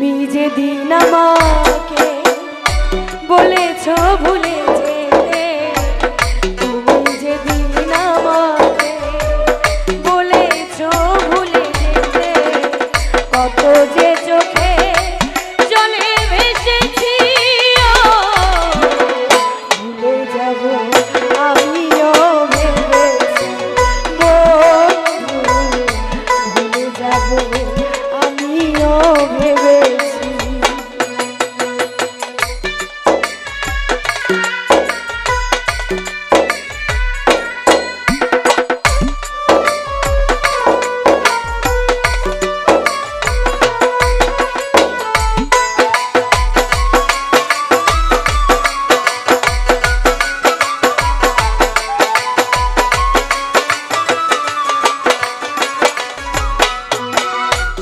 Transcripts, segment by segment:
তুমি যেদিন আমাকে বলেছো ভুলে যেতে, তুমি যেদিন আমাকে বলেছো ভুলে যেতে, কত যে চোখে জলে ভেসেছি, ভুলে যাব আমিও ভেবেছি বন্ধু, ভুলে যাব আমিও ভেবেছি।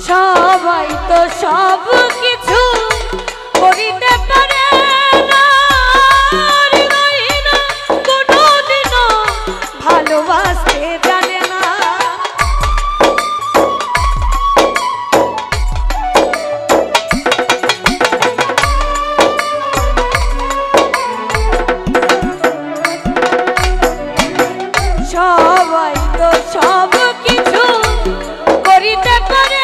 সবাই তো সব কিছু করিতে পারে না, কোনোদিনও ভালোবাসতে জানে না। সবাই তো সব কিছু করিতে পারে,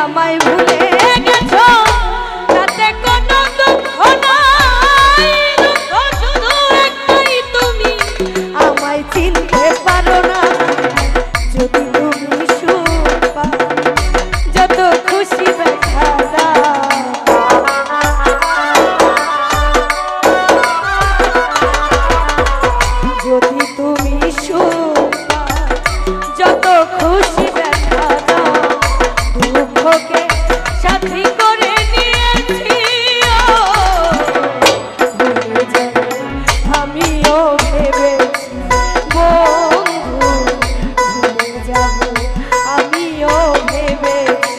আমায় ভুলে গেছো তাতে কোনো দুঃখ নাই, দুঃখ শুধু একটাই তুমি আমায় চিনতে পারো না। যদি তুমি সুখ পাও যত খুশি ব্যথা দাও, যদি তুমি সুখ পাও যত খুশি ব্যথা দাও, দুঃখকে সাথী করে নিয়েছি ভুলে যাবে আমিও ভেবেছি বন্ধু, ভুলে যাব আমিও ভেবেছি।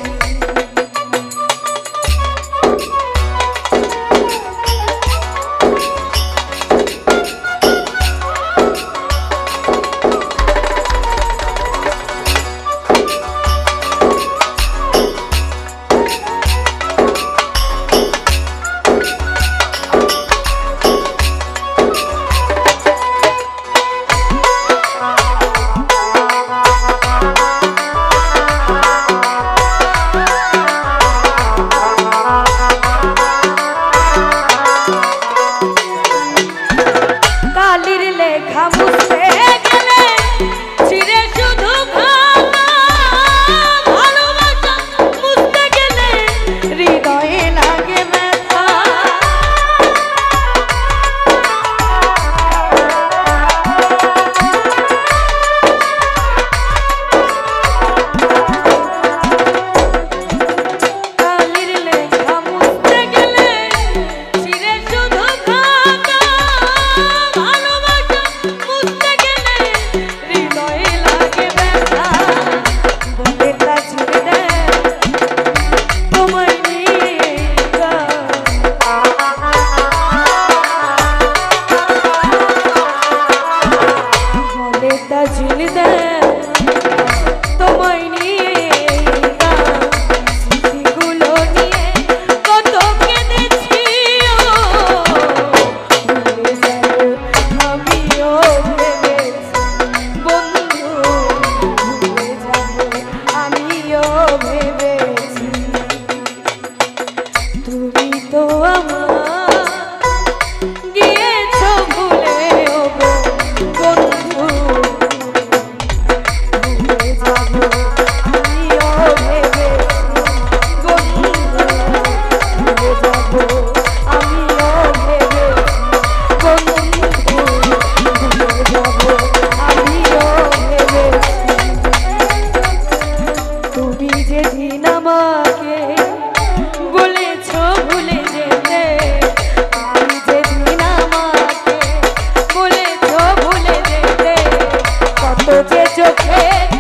যে চোখে